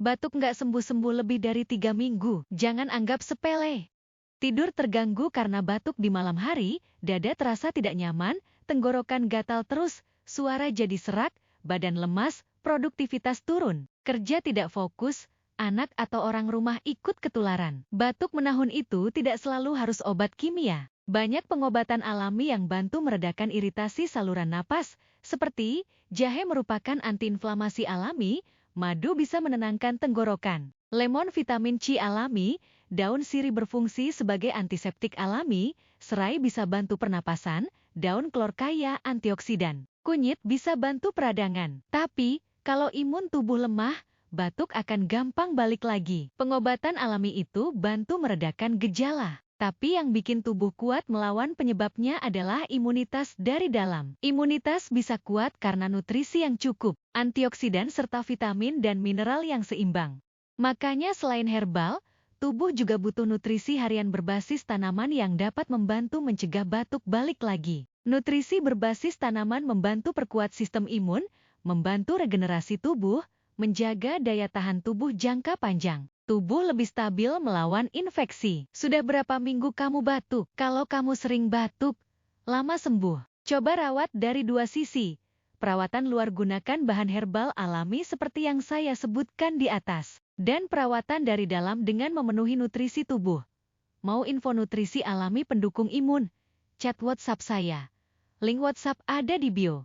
Batuk nggak sembuh-sembuh lebih dari 3 minggu, jangan anggap sepele. Tidur terganggu karena batuk di malam hari, dada terasa tidak nyaman, tenggorokan gatal terus, suara jadi serak, badan lemas, produktivitas turun, kerja tidak fokus, anak atau orang rumah ikut ketularan. Batuk menahun itu tidak selalu harus obat kimia. Banyak pengobatan alami yang bantu meredakan iritasi saluran napas, seperti jahe merupakan antiinflamasi alami, madu bisa menenangkan tenggorokan. Lemon vitamin C alami, daun sirih berfungsi sebagai antiseptik alami, serai bisa bantu pernapasan, daun klor kaya antioksidan. Kunyit bisa bantu peradangan. Tapi, kalau imun tubuh lemah, batuk akan gampang balik lagi. Pengobatan alami itu bantu meredakan gejala. Tapi yang bikin tubuh kuat melawan penyebabnya adalah imunitas dari dalam. Imunitas bisa kuat karena nutrisi yang cukup, antioksidan serta vitamin dan mineral yang seimbang. Makanya selain herbal, tubuh juga butuh nutrisi harian berbasis tanaman yang dapat membantu mencegah batuk balik lagi. Nutrisi berbasis tanaman membantu perkuat sistem imun, membantu regenerasi tubuh, menjaga daya tahan tubuh jangka panjang. Tubuh lebih stabil melawan infeksi. Sudah berapa minggu kamu batuk? Kalau kamu sering batuk, lama sembuh. Coba rawat dari dua sisi. Perawatan luar gunakan bahan herbal alami seperti yang saya sebutkan di atas. Dan perawatan dari dalam dengan memenuhi nutrisi tubuh. Mau info nutrisi alami pendukung imun? Chat WhatsApp saya. Link WhatsApp ada di bio.